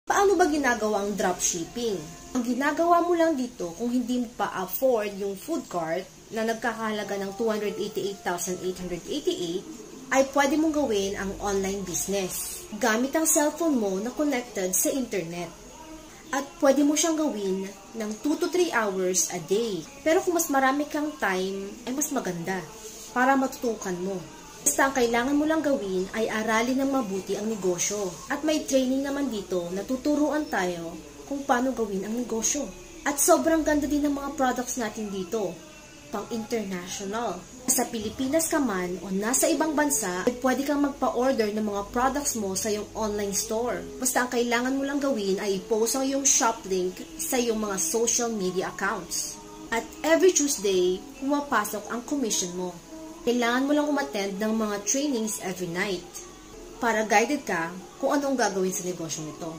Paano ba ginagawa ang dropshipping? Ang ginagawa mo lang dito kung hindi mo pa afford yung food cart na nagkakahalaga ng 288,888 ay pwede mong gawin ang online business gamit ang cellphone mo na connected sa internet. At pwede mo siyang gawin ng 2 to 3 hours a day. Pero kung mas marami kang time, ay mas maganda para matutukan mo. Basta ang kailangan mo lang gawin ay aralin ng mabuti ang negosyo. At may training naman dito na tuturuan tayo kung paano gawin ang negosyo. At sobrang ganda din ng mga products natin dito. Pang-international. Sa Pilipinas ka man o nasa ibang bansa, ay pwede kang magpa-order ng mga products mo sa iyong online store. Basta ang kailangan mo lang gawin ay i-post ang iyong shop link sa iyong mga social media accounts. At every Tuesday, pumapasok ang commission mo. Kailangan mo lang umattend ng mga trainings every night para guided ka kung ano ang gagawin sa negosyo nito.